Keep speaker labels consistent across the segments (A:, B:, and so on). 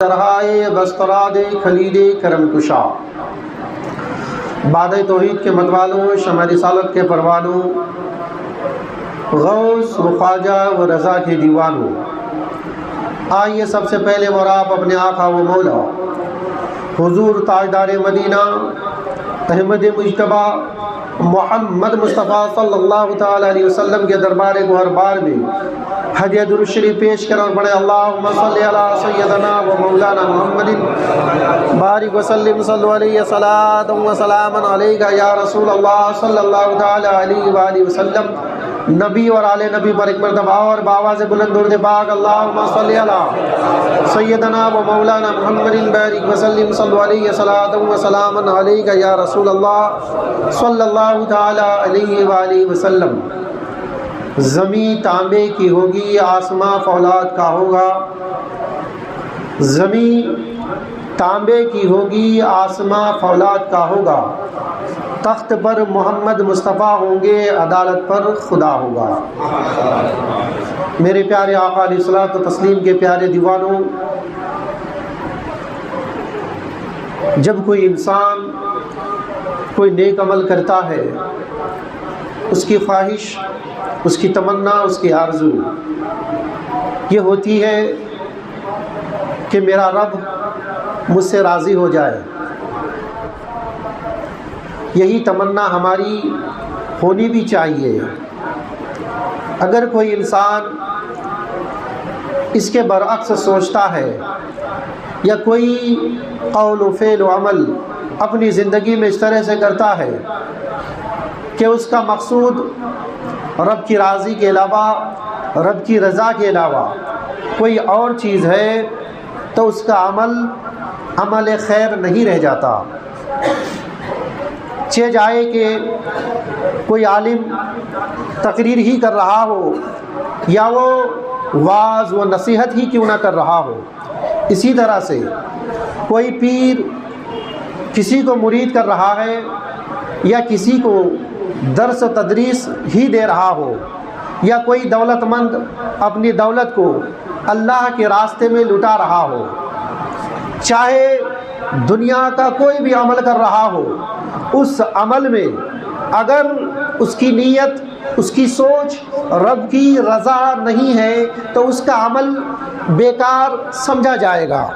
A: درہائے بستراد خلید کرم کشا، باد توحید کے متوالوں، شمع رسالت کے پروانوں، غوث و خواجہ و رضا کے دیوانوں، آئیے سب سے پہلے اور آپ اپنے آقا و مولا حضور تاجدار مدینہ احمد مجتبیٰ محمد مصطفیٰ صلی اللہ تعالیٰ علیہ وسلم کے دربار گوہر بار میں ہدیہ درود شریف پیش کر اور پڑھیں اللہم صلی علی سیدنا و مولانا محمد بارک وسلم صلو علیہ صلاۃ و سلاما علیکہ یا رسول اللہ صلی اللہ تعالیٰ علیہ وآلہ وسلم۔ نبی اور آل نبی پر ایک مرتبہ اور بآواز بلند درود پاک اللہم صلی علی سیدنا و مولانا محمد بارک وسلم صلو علیہ صلاۃ و سلاما علیکہ یا رسول اللہ صلی اللہ تعالیٰ علیہ وآلہ وسلم۔ زمین تانبے کی ہوگی، آسماں فولاد کا ہوگا۔ زمین تانبے کی ہوگی، آسماں فولاد کا ہوگا۔ تخت پر محمد مصطفیٰ ہوں گے، عدالت پر خدا ہوگا۔ میرے پیارے آقا علیہ الصلوۃ و تسلیم کے پیارے دیوانوں، جب کوئی انسان کوئی نیک عمل کرتا ہے، اس کی خواہش، اس کی تمنا، اس کی آرزو یہ ہوتی ہے کہ میرا رب مجھ سے راضی ہو جائے۔ یہی تمنا ہماری ہونی بھی چاہیے۔ اگر کوئی انسان اس کے برعکس سوچتا ہے یا کوئی قول و فعل و عمل اپنی زندگی میں اس طرح سے کرتا ہے کہ اس کا مقصود رب کی راضی کے علاوہ، رب کی رضا کے علاوہ کوئی اور چیز ہے، تو اس کا عمل خیر نہیں رہ جاتا۔ چہ جائے کہ کوئی عالم تقریر ہی کر رہا ہو یا وہ وعظ و نصیحت ہی کیوں نہ کر رہا ہو، اسی طرح سے کوئی پیر کسی کو مرید کر رہا ہے یا کسی کو درس و تدریس ہی دے رہا ہو، یا کوئی دولت مند اپنی دولت کو اللہ کے راستے میں لٹا رہا ہو، چاہے دنیا کا کوئی بھی عمل کر رہا ہو، اس عمل میں اگر اس کی نیت، اس کی سوچ رب کی رضا نہیں ہے تو اس کا عمل بیکار سمجھا جائے گا۔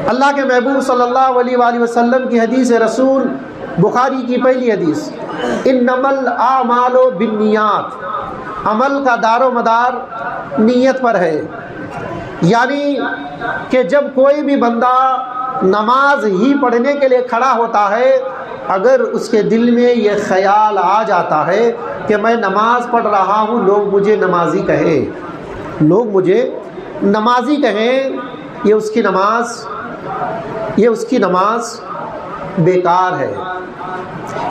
A: اللہ کے محبوب صلی اللہ علیہ وآلہ وسلم کی حدیث رسول، بخاری کی پہلی حدیث، انما الاعمال بالنیات، عمل کا دار و مدار نیت پر ہے۔ یعنی کہ جب کوئی بھی بندہ نماز ہی پڑھنے کے لیے کھڑا ہوتا ہے، اگر اس کے دل میں یہ خیال آ جاتا ہے کہ میں نماز پڑھ رہا ہوں، لوگ مجھے نمازی کہیں، لوگ مجھے نمازی کہیں، یہ اس کی نماز بیکار ہے۔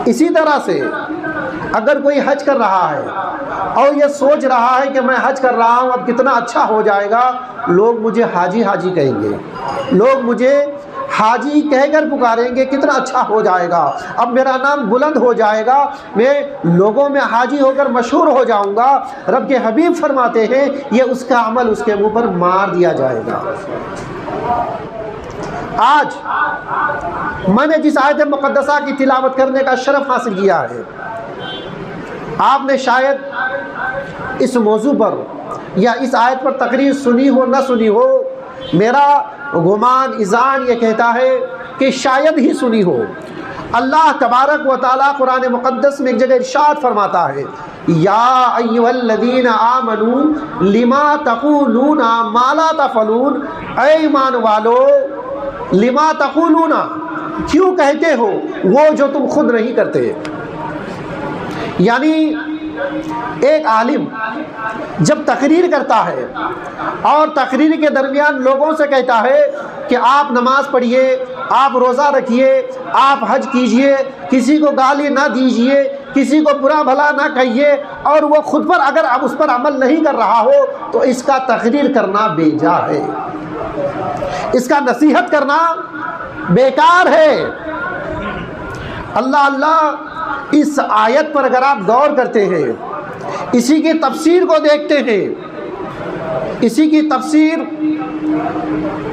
A: اسی طرح سے اگر کوئی حج کر رہا ہے اور یہ سوچ رہا ہے کہ میں حج کر رہا ہوں، اب کتنا اچھا ہو جائے گا، لوگ مجھے حاجی حاجی کہیں گے، لوگ مجھے حاجی کہہ کر پکاریں گے، کتنا اچھا ہو جائے گا، اب میرا نام بلند ہو جائے گا، میں لوگوں میں حاجی ہو کر مشہور ہو جاؤں گا۔ رب کے حبیب فرماتے ہیں یہ اس کا عمل اس کے منہ پر مار دیا جائے گا۔ آج میں نے جس آیت مقدسہ کی تلاوت کرنے کا شرف حاصل کیا ہے، آپ نے شاید اس موضوع پر یا اس آیت پر تقریر سنی ہو نہ سنی ہو، میرا گمان اذعان یہ کہتا ہے کہ شاید ہی سنی ہو۔ اللہ تبارک و تعالیٰ قرآن مقدس میں ایک جگہ ارشاد فرماتا ہے، یا ایھا الذین آمنوا لما تقولون ما لا تفعلون، اے ایمان والو لما تقولون، کیوں کہتے ہو وہ جو تم خود نہیں کرتے۔ یعنی ایک عالم جب تقریر کرتا ہے اور تقریر کے درمیان لوگوں سے کہتا ہے کہ آپ نماز پڑھیے، آپ روزہ رکھیے، آپ حج کیجئے، کسی کو گالی نہ دیجئے، کسی کو برا بھلا نہ کہیے، اور وہ خود پر اگر اب اس پر عمل نہیں کر رہا ہو تو اس کا تقریر کرنا بیجا ہے، اس کا نصیحت کرنا بیکار ہے۔ اللہ اس آیت پر اگر آپ غور کرتے ہیں، اسی کی تفسیر کو دیکھتے ہیں، اسی کی تفسیر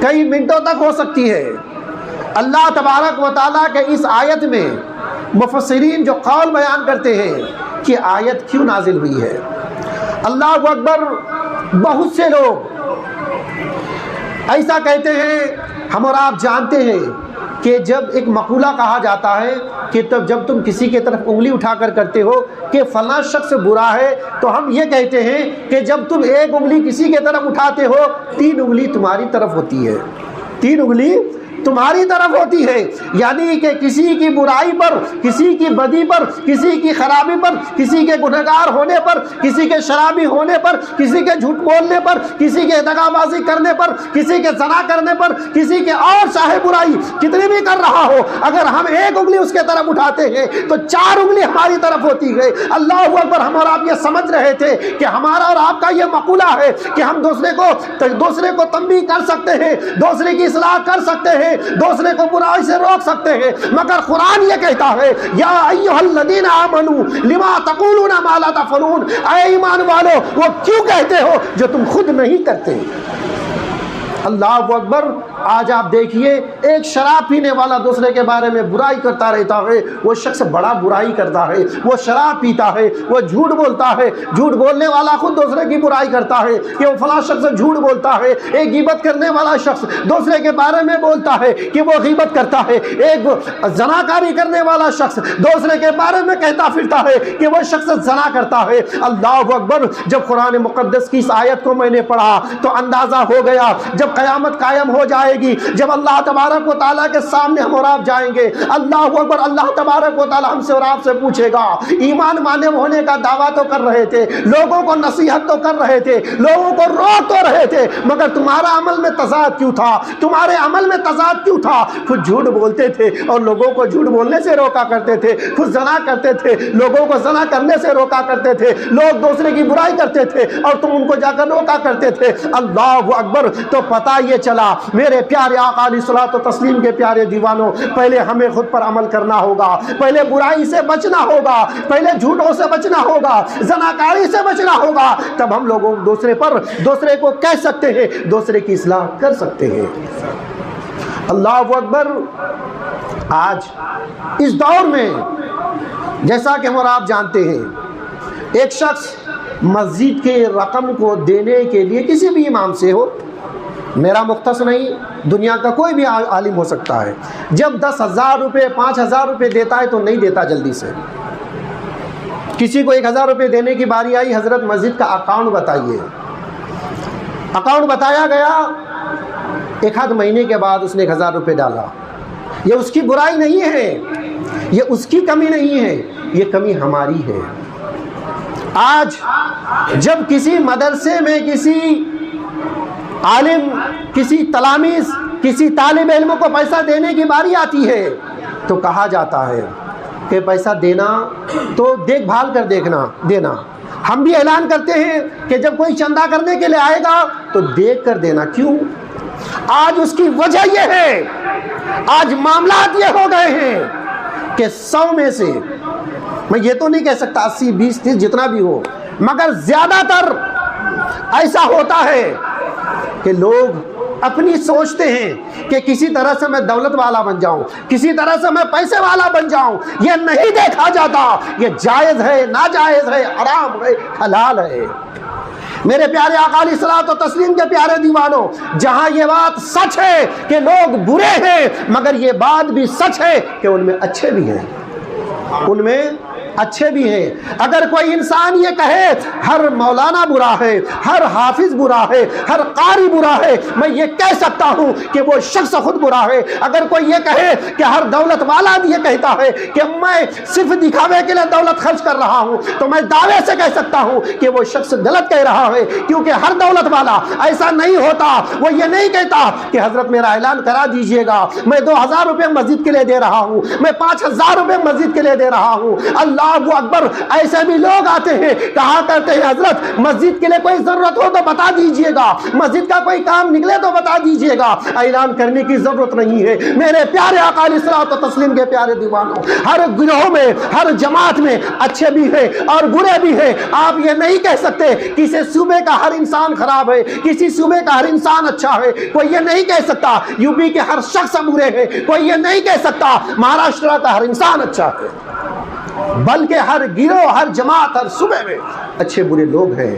A: کئی منٹوں تک ہو سکتی ہے۔ اللہ تبارک و تعالیٰ کے اس آیت میں مفسرین جو قول بیان کرتے ہیں کہ آیت کیوں نازل ہوئی ہے۔ اللہ اکبر، بہت سے لوگ ایسا کہتے ہیں، ہم اور آپ جانتے ہیں کہ جب ایک مقولہ کہا جاتا ہے کہ جب تم کسی کی طرف انگلی اٹھا کر کرتے ہو کہ فلاں شخص برا ہے، تو ہم یہ کہتے ہیں کہ جب تم ایک انگلی کسی کی طرف اٹھاتے ہو، 3 انگلی تمہاری طرف ہوتی ہے، 3 انگلی تمہاری طرف ہوتی ہے، یعنی کہ کسی کی برائی پر، کسی کی بدی پر، کسی کی خرابی پر، کسی کے گنہگار ہونے پر، کسی کے شرابی ہونے پر، کسی کے جھوٹ بولنے پر، کسی کے دغا بازی کرنے پر، کسی کے زنا کرنے پر، کسی کے اور چاہے برائی کتنی بھی کر رہا ہو، اگر ہم ایک انگلی اس کے طرف اٹھاتے ہیں تو 4 انگلی ہماری طرف ہوتی ہے۔ اللہ اکبر، ہم اور آپ یہ سمجھ رہے تھے کہ ہمارا اور آپ کا یہ مقولہ ہے کہ ہم دوسرے کو تنبیہ کر سکتے ہیں، دوسرے کی اصلاح کر سکتے ہیں، دوسرے کو برائی سے روک سکتے ہیں، مگر قرآن یہ کہتا ہے یا ایھا الذین آمنوا لما تقولون ما لا تفعلون، اے ایمان والو وہ کیوں کہتے ہو جو تم خود نہیں کرتے۔ اللہ اکبر، آج آپ دیکھیے ایک شراب پینے والا دوسرے کے بارے میں برائی کرتا رہتا ہے، وہ شخص بڑا برائی کرتا ہے، وہ شراب پیتا ہے، وہ جھوٹ بولتا ہے، جھوٹ بولنے والا خود دوسرے کی برائی کرتا ہے کہ وہ فلاں شخص جھوٹ بولتا ہے، ایک غیبت کرنے والا شخص دوسرے کے بارے میں بولتا ہے کہ وہ غیبت کرتا ہے، ایک زناکاری کرنے والا شخص دوسرے کے بارے میں کہتا پھرتا ہے کہ وہ شخص زنا کرتا ہے۔ اللہ اکبر، جب قرآن مقدس کی اس آیت کو میں نے پڑھا تو اندازہ ہو گیا جب قیامت قائم ہو جائے گی، جب اللہ تبارک و تعالیٰ کے سامنے ہم اور آپ جائیں گے، اللہ اکبر، اللہ تبارک و تعالیٰ ہم سے اور آپ سے پوچھے گا ایمان والے ہونے کا دعویٰ تو کر رہے تھے، لوگوں کو نصیحت تو کر رہے تھے، لوگوں کو روک تو رہے تھے، مگر تمہارا عمل میں تضاد کیوں تھا؟ تمہارے عمل میں تضاد کیوں تھا؟ خود جھوٹ بولتے تھے اور لوگوں کو جھوٹ بولنے سے روکا کرتے تھے، خود زنا کرتے تھے، لوگوں کو زنا کرنے سے روکا کرتے تھے، لوگ دوسرے کی برائی کرتے تھے اور تم ان کو جا کر روکا کرتے تھے۔ اللہ اکبر، تو پتہ یہ چلا میرے پیارے آقا علیہ الصلوۃ والتسلیم کے پیارے دیوانوں، پہلے ہمیں خود پر عمل کرنا ہوگا، پہلے برائی سے بچنا ہوگا، پہلے جھوٹوں سے بچنا ہوگا، زناکاری سے بچنا ہوگا، تب ہم لوگوں دوسرے کو کہہ سکتے ہیں، دوسرے کی اصلاح کر سکتے ہیں۔ اللہ اکبر، آج اس دور میں جیسا کہ ہم اور آپ جانتے ہیں، ایک شخص مسجد کے رقم کو دینے کے لیے کسی بھی امام سے ہو، میرا مختص نہیں، دنیا کا کوئی بھی عالم ہو سکتا ہے، جب 10,000 روپے 5,000 روپے دیتا ہے تو نہیں دیتا جلدی سے۔ کسی کو 1,000 روپے دینے کی باری آئی، حضرت مسجد کا اکاؤنٹ بتائیے، اکاؤنٹ بتایا گیا، 1 مہینے کے بعد اس نے 1,000 روپے ڈالا۔ یہ اس کی برائی نہیں ہے، یہ اس کی کمی نہیں ہے، یہ کمی ہماری ہے۔ آج جب کسی مدرسے میں کسی عالم، کسی تلاميذ، کسی طالب علم کو پیسہ دینے کی باری آتی ہے تو کہا جاتا ہے کہ پیسہ دینا تو دیکھ بھال کر دینا۔ ہم بھی اعلان کرتے ہیں کہ جب کوئی چندہ کرنے کے لیے آئے گا تو دیکھ کر دینا۔ کیوں؟ آج اس کی وجہ یہ ہے، آج معاملات یہ ہو گئے ہیں کہ 100 میں سے، میں یہ تو نہیں کہہ سکتا 80 20 30 جتنا بھی ہو، مگر زیادہ تر ایسا ہوتا ہے کہ لوگ اپنی سوچتے ہیں کہ کسی طرح سے میں دولت والا بن جاؤں، کسی طرح سے میں پیسے والا بن جاؤں۔ یہ نہیں دیکھا جاتا یہ جائز ہے، ناجائز ہے، حرام ہے، حلال ہے۔ میرے پیارے آقا علیہ الصلوۃ والتسلیم کے پیارے دیوانوں، جہاں یہ بات سچ ہے کہ لوگ برے ہیں، مگر یہ بات بھی سچ ہے کہ ان میں اچھے بھی ہیں، ان میں اچھے بھی ہیں۔ اگر کوئی انسان یہ کہے ہر مولانا برا ہے، ہر حافظ برا ہے، ہر قاری برا ہے، میں یہ کہہ سکتا ہوں کہ وہ شخص خود برا ہے۔ اگر کوئی یہ کہے کہ ہر دولت والا یہ کہتا ہے کہ میں صرف دکھاوے کے لیے دولت خرچ کر رہا ہوں، تو میں دعوے سے کہہ سکتا ہوں کہ وہ شخص غلط کہہ رہا ہے، کیونکہ ہر دولت والا ایسا نہیں ہوتا۔ وہ یہ نہیں کہتا کہ حضرت میرا اعلان کرا دیجئے گا، میں 2,000 روپے مسجد کے لیے دے رہا ہوں، میں 5,000 روپے مسجد کے لیے دے رہا ہوں۔ اللہ اللہ اکبر، ایسے بھی لوگ آتے ہیں کہا کرتے ہیں حضرت مسجد کے لیے کوئی ضرورت ہو تو بتا دیجئے گا، مسجد کا کوئی کام نکلے تو بتا دیجئے گا، اعلان کرنے کی ضرورت نہیں ہے۔ میرے پیارے آقا علیہ الصلوۃ والتسلیم کے پیارے دیوانوں، ہر گروہ میں ہر جماعت میں اچھے بھی ہیں اور برے بھی ہیں۔ آپ یہ نہیں کہہ سکتے کسی صوبے کا ہر انسان خراب ہے، کسی صوبے کا ہر انسان اچھا ہے، کوئی یہ نہیں کہہ سکتا یو پی کے ہر شخص برے ہیں، کوئی یہ نہیں کہہ سکتا مہاراشٹر کا ہر انسان اچھا ہے، بلکہ ہر گروہ ہر جماعت ہر صوبے میں اچھے برے لوگ ہیں۔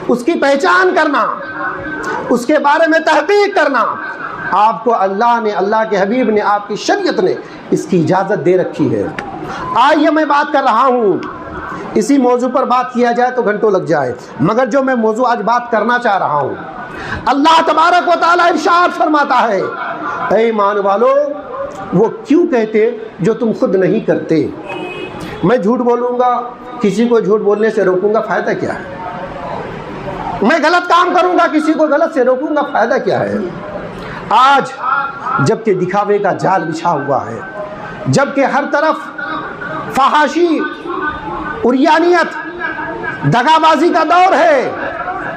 A: اس کی پہچان کرنا، اس کے بارے میں تحقیق کرنا آپ کو اللہ نے، اللہ کے حبیب نے، آپ کی شریعت نے اس کی اجازت دے رکھی ہے۔ آئیے میں بات کر رہا ہوں، اسی موضوع پر بات کیا جائے تو گھنٹوں لگ جائے، مگر جو میں موضوع آج بات کرنا چاہ رہا ہوں، اللہ تبارک و تعالیٰ ارشاد فرماتا ہے، اے ایمان والو وہ کیوں کہتے جو تم خود نہیں کرتے۔ میں جھوٹ بولوں گا، کسی کو جھوٹ بولنے سے روکوں گا، فائدہ کیا ہے؟ میں غلط کام کروں گا، کسی کو غلط سے روکوں گا، فائدہ کیا ہے؟ آج جبکہ دکھاوے کا جال بچھا ہوا ہے، جبکہ ہر طرف فحاشی، عریانیت، دغا بازی کا دور ہے،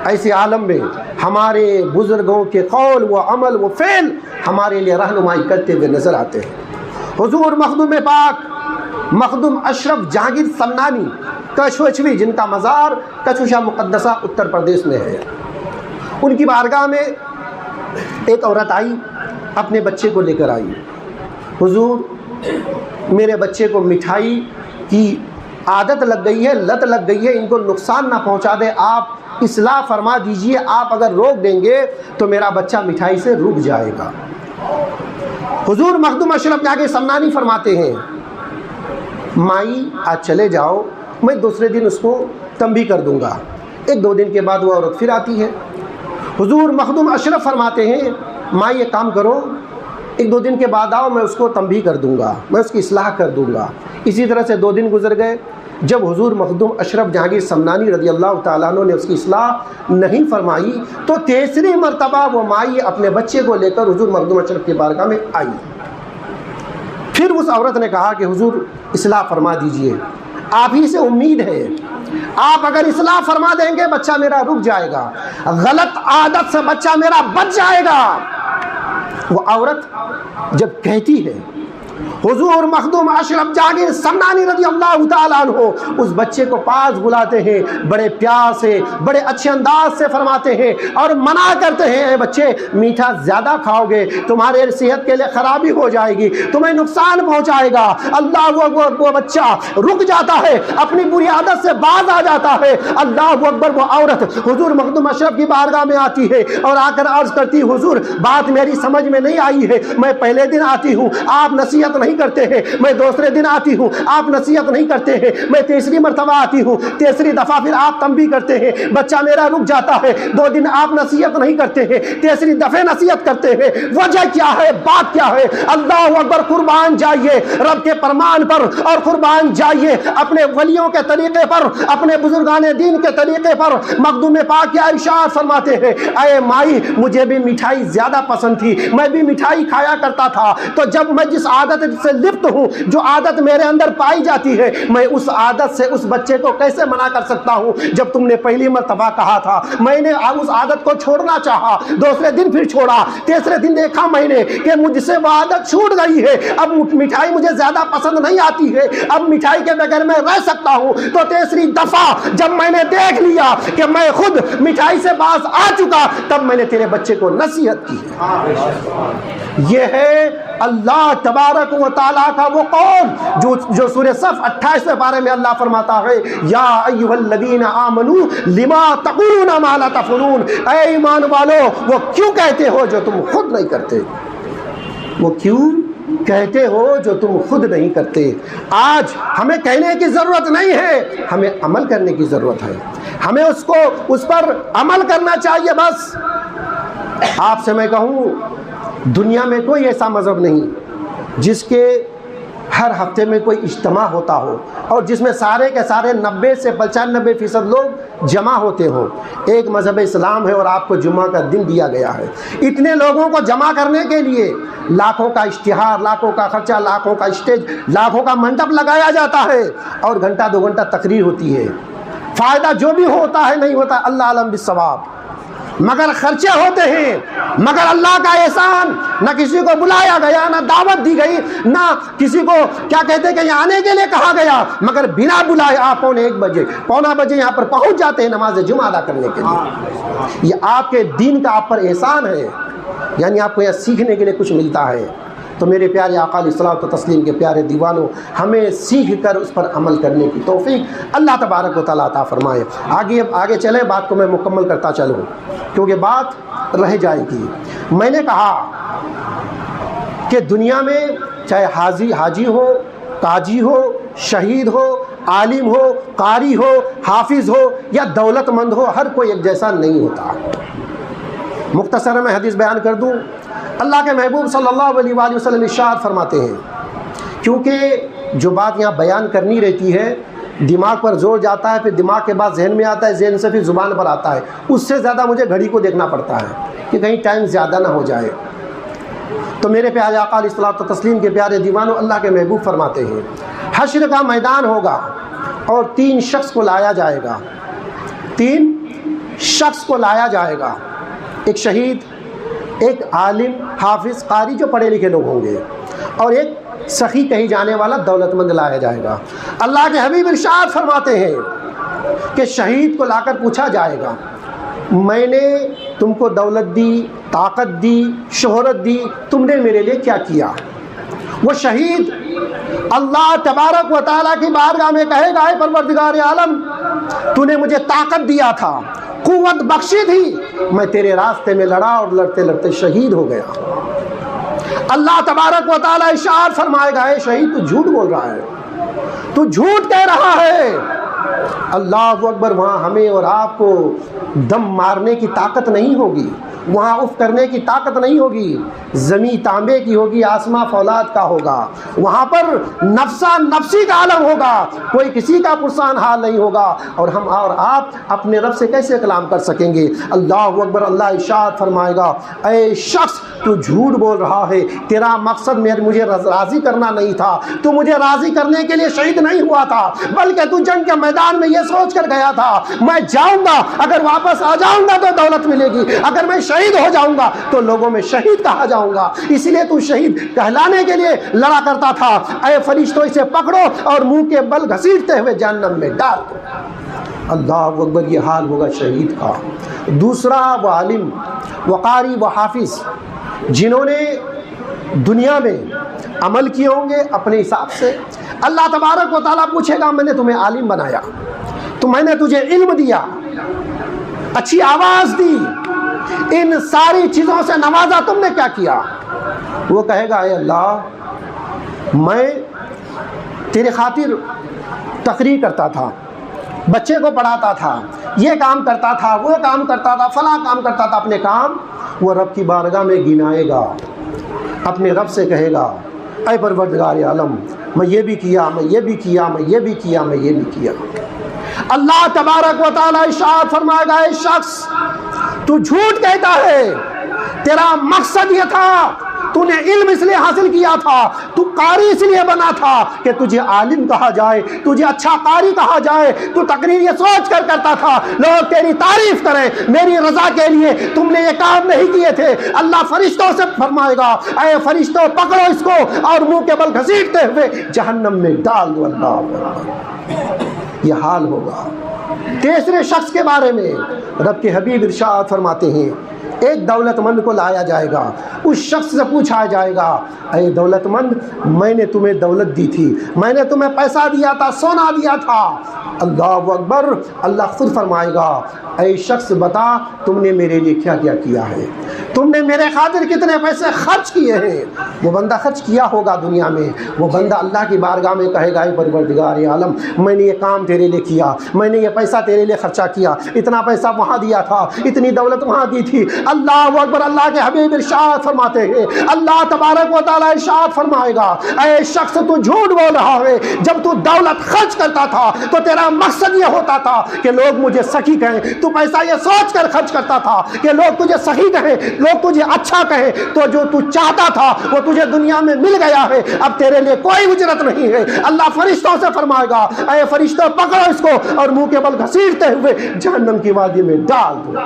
A: ایسے عالم میں ہمارے بزرگوں کے قول و عمل و فعل ہمارے لیے رہنمائی کرتے ہوئے نظر آتے ہیں۔ حضور مخدوم پاک مخدوم اشرف جہانگیر سمنانی کشوچوی، جن کا مزار کچوشا مقدسہ اتر پردیش میں ہے، ان کی بارگاہ میں ایک عورت آئی، اپنے بچے کو لے کر آئی، حضور میرے بچے کو مٹھائی کی عادت لگ گئی ہے، لت لگ گئی ہے، ان کو نقصان نہ پہنچا دے، آپ اصلاح فرما دیجئے، آپ اگر روک دیں گے تو میرا بچہ مٹھائی سے رک جائے گا۔ حضور مخدوم اشرف جہانگیر سمنانی فرماتے ہیں، مائی آج چلے جاؤ، میں دوسرے دن اس کو تنبیہ کر دوں گا۔ ایک دو دن کے بعد وہ عورت پھر آتی ہے، حضور مخدوم اشرف فرماتے ہیں، مائی یہ کام کرو، ایک دو دن کے بعد آؤ، میں اس کو تنبیہ کر دوں گا، میں اس کی اصلاح کر دوں گا۔ اسی طرح سے 2 دن گزر گئے، جب حضور مخدوم اشرف جہانگیر سمنانی رضی اللہ تعالیٰ عنہ نے اس کی اصلاح نہیں فرمائی تو تیسری مرتبہ وہ مائی اپنے بچے کو لے کر حضور مخدوم اشرف کی بارگاہ میں آئی۔ پھر اس عورت نے کہا کہ حضور اصلاح فرما دیجئے، آپ ہی سے امید ہے، آپ اگر اصلاح فرما دیں گے بچہ میرا رک جائے گا، غلط عادت سے بچہ میرا بچ جائے گا۔ وہ عورت جب کہتی ہے، حضور مخدوم اشرف جہانگیر سمنانی رضی اللہ تعالیٰ عنہ اس بچے کو پاس بلاتے ہیں، بڑے پیار سے، بڑے اچھے انداز سے فرماتے ہیں اور منع کرتے ہیں، اے بچے میٹھا زیادہ کھاؤ گے تمہارے صحت کے لیے خرابی ہو جائے گی، تمہیں نقصان پہنچائے گا۔ اللہ وہ بچہ رک جاتا ہے، اپنی بری عادت سے باز آ جاتا ہے۔ اللہ اکبر، وہ عورت حضور مخدوم اشرف کی بارگاہ میں آتی ہے اور آ کر عرض کرتی، حضور بات میری سمجھ میں نہیں آئی ہے، میں پہلے دن آتی ہوں آپ نصیحت نہیں کرتے ہیں، میں دوسرے دن آتی ہوں آپ نصیحت نہیں کرتے ہیں، میں تیسری مرتبہ آتی ہوں، تیسری دفعہ پھر آپ تنبیہ کرتے ہیں، بچہ میرا رک جاتا ہے، 2 دن آپ نصیحت نہیں کرتے ہیں، تیسری دفعہ نصیحت کرتے ہیں، وجہ کیا ہے، بات کیا ہے؟ اللہ اکبر، قربان جائیے رب کے فرمان پر اور قربان جائیے اپنے ولیوں کے طریقے پر، اپنے بزرگان دین کے طریقے پر۔ مخدوم پاک کیا ارشاد فرماتے ہیں، اے مائی مجھے بھی مٹھائی زیادہ پسند تھی، میں بھی مٹھائی کھایا کرتا تھا، تو جب میں جس عادت سے لپت ہوں، جو عادت میرے اندر پائی جاتی ہے، میں اس عادت سے اس بچے کو کیسے منع کر سکتا ہوں؟ جب تم نے پہلی مرتبہ کہا تھا، میں نے اس عادت کو چھوڑنا چاہا، دوسرے دن پھر چھوڑا، تیسرے دن دیکھا میں نے کہ مجھ سے وہ عادت چھوٹ گئی ہے، اب مٹھائی مجھے زیادہ پسند نہیں آتی ہے، اب مٹھائی کے بغیر میں رہ سکتا ہوں۔ تو تیسری دفعہ جب میں نے دیکھ لیا کہ میں خود مٹھائی سے باز آ چکا، تب میں نے تیرے بچے کو نصیحت کی ہے۔ یہ ہے اللہ تبارک و تعالیٰ کا وہ قول جو سورہ صف 28 پارے میں اللہ فرماتا ہے، یا ایھا الذین آمنوا لما تقولون ما لا تفعلون، اے ایمان والو وہ کیوں کہتے ہو جو تم خود نہیں کرتے، وہ کیوں کہتے ہو جو تم خود نہیں کرتے۔ آج ہمیں کہنے کی ضرورت نہیں ہے، ہمیں عمل کرنے کی ضرورت ہے، ہمیں اس پر عمل کرنا چاہیے۔ بس آپ سے میں کہوں، دنیا میں کوئی ایسا مذہب نہیں جس کے ہر ہفتے میں کوئی اجتماع ہوتا ہو اور جس میں سارے کے سارے 90 سے 95% لوگ جمع ہوتے ہوں۔ ایک مذہب اسلام ہے اور آپ کو جمعہ کا دن دیا گیا ہے۔ اتنے لوگوں کو جمع کرنے کے لیے لاکھوں کا اشتہار، لاکھوں کا خرچہ، لاکھوں کا اسٹیج، لاکھوں کا منڈپ لگایا جاتا ہے اور گھنٹہ 2 گھنٹہ تقریر ہوتی ہے، فائدہ جو بھی ہوتا ہے نہیں ہوتا اللہ علم بالثواب، مگر خرچے ہوتے ہیں، مگر اللہ کا احسان، نہ کسی کو بلایا گیا، نہ دعوت دی گئی، نہ کسی کو کیا کہتے ہیں کہ یہاں آنے کے لیے کہا گیا، مگر بنا بلائے آپ 1:15 بجے یہاں پر پہنچ جاتے ہیں نماز جمعہ ادا کرنے کے لیے۔ یہ آپ کے دین کا آپ پر احسان ہے، یعنی آپ کو یہ سیکھنے کے لیے کچھ ملتا ہے۔ تو میرے پیارے آقا علیہ الصلوۃ والتسلیم کے پیارے دیوانوں، ہمیں سیکھ کر اس پر عمل کرنے کی توفیق اللہ تبارک و تعالیٰ عطا فرمائے۔ آگے چلیں، بات کو میں مکمل کرتا چلوں کیونکہ بات رہ جائے گی۔ میں نے کہا کہ دنیا میں چاہے حاجی ہو، قاضی ہو، شہید ہو، عالم ہو، قاری ہو، حافظ ہو یا دولت مند ہو، ہر کوئی ایک جیسا نہیں ہوتا۔ مختصر میں حدیث بیان کر دوں، اللہ کے محبوب صلی اللہ علیہ وآلہ وسلم ارشاد فرماتے ہیں، کیونکہ جو بات یہاں بیان کرنی رہتی ہے دماغ پر زور جاتا ہے، پھر دماغ کے بعد ذہن میں آتا ہے، ذہن سے پھر زبان پر آتا ہے، اس سے زیادہ مجھے گھڑی کو دیکھنا پڑتا ہے کہ کہیں ٹائم زیادہ نہ ہو جائے۔ تو میرے پیارے آقا علیہ الصلوۃ والتسلیم کے پیارے دیوانوں، اللہ کے محبوب فرماتے ہیں حشر کا میدان ہوگا اور 3 شخص کو لایا جائے گا، 3 شخص کو لایا جائے گا، ایک شہید، ایک عالم، حافظ، قاری جو پڑھے لکھے لوگ ہوں گے، اور ایک سخی کہی جانے والا دولت مند لایا جائے گا۔ اللہ کے حبیب ارشاد فرماتے ہیں کہ شہید کو لا کر پوچھا جائے گا، میں نے تم کو دولت دی، طاقت دی، شہرت دی، تم نے میرے لیے کیا کیا؟ وہ شہید اللہ تبارک و تعالیٰ کی بارگاہ میں کہے گا، اے پروردگار عالم، تو نے مجھے طاقت دیا تھا، قوت بخشی تھی، میں تیرے راستے میں لڑا اور لڑتے لڑتے شہید ہو گیا۔ اللہ تبارک و تعالیٰ ارشاد فرمائے گا، اے شہید تو جھوٹ بول رہا ہے، تو جھوٹ کہہ رہا ہے۔ اللہ اکبر، وہاں ہمیں اور آپ کو دم مارنے کی طاقت نہیں ہوگی، وہاں اف کرنے کی طاقت نہیں ہوگی، زمین تانبے کی ہوگی، آسماں فولاد کا ہوگا، وہاں پر نفسا نفسی کا عالم ہوگا، کوئی کسی کا پرسان حال نہیں ہوگا، اور ہم اور آپ اپنے رب سے کیسے کلام کر سکیں گے؟ اللہ اکبر، اللہ ارشاد فرمائے گا، اے شخص تو جھوٹ بول رہا ہے، تیرا مقصد مجھے راضی کرنا نہیں تھا، تو مجھے راضی کرنے کے لیے شہید نہیں ہوا تھا، بلکہ تو جنگ کے میدان میں یہ سوچ کر گیا تھا میں جاؤں گا، اگر واپس آ جاؤں گا تو دولت ملے گی، اگر میں شہید ہو جاؤں گا تو لوگوں میں شہید کہا جاؤں گا، اس لیے تو شہید کہلانے کے لیے لڑا کرتا تھا۔ اے فرشتوں، اسے پکڑو اور منہ کے بل گھسیٹتے ہوئے جہنم میں ڈال دو۔ اللہ اکبر، یہ حال ہوگا شہید کا۔ دوسرا، وہ عالم، وہ قاری، وہ حافظ، جنہوں نے دنیا میں عمل کیے ہوں گے اپنے حساب سے، اللہ تبارک و تعالیٰ پوچھے گا، میں نے تمہیں عالم بنایا، تو میں نے تجھے علم دیا، اچھی آواز دی، ان ساری چیزوں سے نوازا، تم نے کیا کیا؟ وہ کہے گا، اے اللہ، میں تیرے خاطر تقریر کرتا تھا، بچے کو پڑھاتا تھا، یہ کام کرتا تھا، وہ کام کرتا تھا، فلاں کام کرتا تھا، اپنے کام وہ رب کی بارگاہ میں گنائے گا، اپنے رب سے کہے گا، اے پروردگار عالم، میں یہ بھی کیا، میں یہ بھی کیا، میں یہ بھی کیا، میں یہ بھی کیا۔ اللہ تبارک و تعالیٰ ارشاد فرمائے گا، اے شخص تو جھوٹ کہتا ہے، تیرا مقصد یہ تھا، تو نے علم اس لیے حاصل کیا تھا، تو قاری اس لیے بنا تھا کہ تجھے عالم کہا جائے، تجھے اچھا قاری کہا جائے، تو تقریر یہ سوچ کر کرتا تھا لوگ تیری تعریف کریں، میری رضا کے لیے تم نے یہ کام نہیں کیے تھے۔ اللہ فرشتوں سے فرمائے گا، اے فرشتوں، پکڑو اس کو اور منہ کے بل گھسیٹتے ہوئے جہنم میں ڈال دو۔ اللہ، یہ حال ہوگا۔ تیسرے شخص کے بارے میں رب کے حبیب ارشاد فرماتے ہیں، ایک دولت مند کو لایا جائے گا، اس شخص سے پوچھا جائے گا، اے دولت مند، میں نے تمہیں دولت دی تھی، میں نے تمہیں پیسہ دیا تھا، سونا دیا تھا۔ اللہ اکبر، اللہ خود فرمائے گا، اے شخص بتا تم نے میرے لیے کیا کیا کیا ہے، تم نے میرے خاطر کتنے پیسے خرچ کیے ہیں۔ وہ بندہ خرچ کیا ہوگا دنیا میں، وہ بندہ اللہ کی بارگاہ میں کہے گا، اے پروردگار عالم، میں نے یہ کام تیرے لیے کیا، میں نے یہ پیسہ تیرے لیے خرچہ کیا، اتنا پیسہ وہاں دیا تھا، اتنی دولت وہاں دی تھی۔ اللہ اکبر، اللہ کے حبیب ارشاد فرماتے ہیں، اللہ تبارک و تعالیٰ ارشاد فرمائے گا، اے شخص تو جھوٹ بول رہا ہے، جب تو دولت خرچ کرتا تھا تو تیرا مقصد یہ ہوتا تھا کہ لوگ مجھے سخی کہیں، تو پیسہ یہ سوچ کر خرچ کرتا تھا کہ لوگ تجھے سخی کہیں، لوگ تجھے اچھا کہیں تو جو تو چاہتا تھا وہ تجھے دنیا میں مل گیا ہے، اب تیرے لیے کوئی اجرت نہیں ہے۔ اللہ فرشتوں سے فرمائے گا اے فرشتوں پکڑو اس کو اور منہ کے بل گھسیٹتے ہوئے جہنم کی وادی میں ڈال دو۔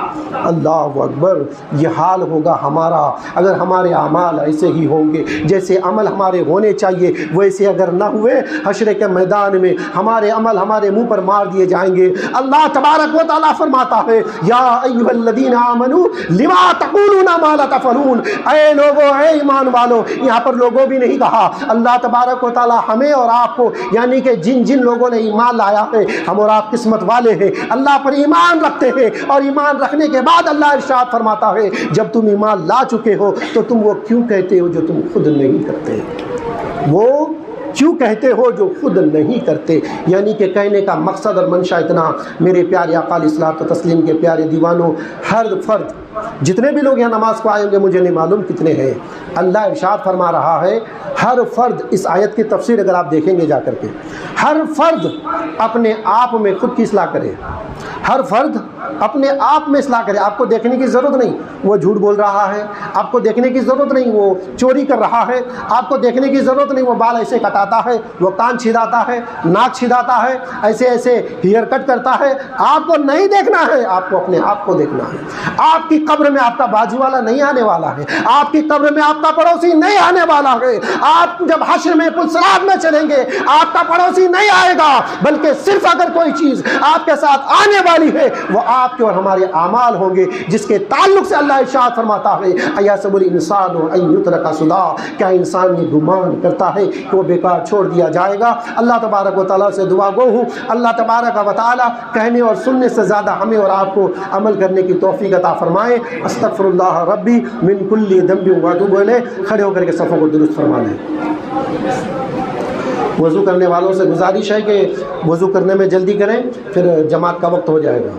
A: اللہ اکبر، یہ حال ہوگا ہمارا اگر ہمارے اعمال ایسے ہی ہوں گے، جیسے عمل ہمارے ہونے چاہیے ویسے اگر نہ ہوئے، حشر کے میدان میں ہمارے عمل ہمارے منہ پر مار دیے جائیں گے۔ اللہ تبارک و تعالیٰ فرماتا ہے یا ایھا الذین آمنوا لما تقولون ما لا تفعلون، اے لوگو، اے ایمان والو، یہاں پر لوگوں بھی نہیں کہا، اللہ تبارک و تعالیٰ ہمیں اور آپ کو، یعنی کہ جن جن لوگوں نے ایمان لایا ہے، ہم اور آپ قسمت والے ہیں، اللہ پر ایمان رکھتے ہیں، اور ایمان رکھنے کے بعد اللہ ارشاد فرماتا ہے جب تم ایمان لا چکے ہو تو تم وہ کیوں کہتے ہو جو تم خود نہیں کرتے؟ وہ کیوں کہتے ہو جو خود نہیں کرتے؟ یعنی کہ کہنے کا مقصد اور منشا اتنا، میرے پیارے آقا علیہ الصلوۃ والتسلیم کے پیارے دیوانوں، ہر فرد، جتنے بھی لوگ یہاں نماز کو آئیں گے مجھے نہیں معلوم کتنے ہیں، اللہ ارشاد فرما رہا ہے ہر فرد، اس آیت کی تفسیر اگر آپ دیکھیں گے جا کر کے، ہر فرد اپنے آپ میں خود کی اصلاح کرے، ہر فرد اپنے آپ میں اصلاح کرے۔ آپ کو دیکھنے کی ضرورت نہیں وہ جھوٹ بول رہا ہے، آپ کو دیکھنے کی ضرورت نہیں وہ چوری کر رہا ہے، آپ کو دیکھنے کی ضرورت نہیں وہ بال ایسے کٹاتا ہے، وہ کان چھیداتا ہے، ناک چھیداتا ہے، ایسے ایسے ہیئر کٹ کرتا ہے، آپ کو نہیں دیکھنا ہے، آپ کو اپنے آپ کو دیکھنا ہے۔ آپ کی قبر میں آپ کا بازو والا نہیں آنے والا ہے، آپ کی قبر میں آپ کا پڑوسی نہیں آنے والا ہے، آپ جب حشر میں پلسرات میں چلیں گے آپ کا پڑوسی نہیں آئے گا، بلکہ صرف اگر کوئی چیز آپ کے ساتھ آنے والی ہے وہ آپ کے اور ہمارے اعمال ہوں گے، جس کے تعلق سے اللہ ارشاد فرماتا ہے ایحسب الانسان ان یترک سدی، کیا انسان یہ گمان کرتا ہے کہ وہ بیکار چھوڑ دیا جائے گا؟ اللہ تبارک و تعالیٰ سے دعا گو ہوں اللہ تبارک و تعالیٰ کہنے اور سننے سے زیادہ ہمیں اور آپ کو عمل کرنے کی توفیق عطا فرمائے۔ استغفر اللہ ربی من کل ذنب واتوب الیہ، کھڑے ہو کر کے صفوں کو درست فرما لیں۔ وضو کرنے والوں سے گزارش ہے کہ وضو کرنے میں جلدی کریں، پھر جماعت کا وقت ہو جائے گا۔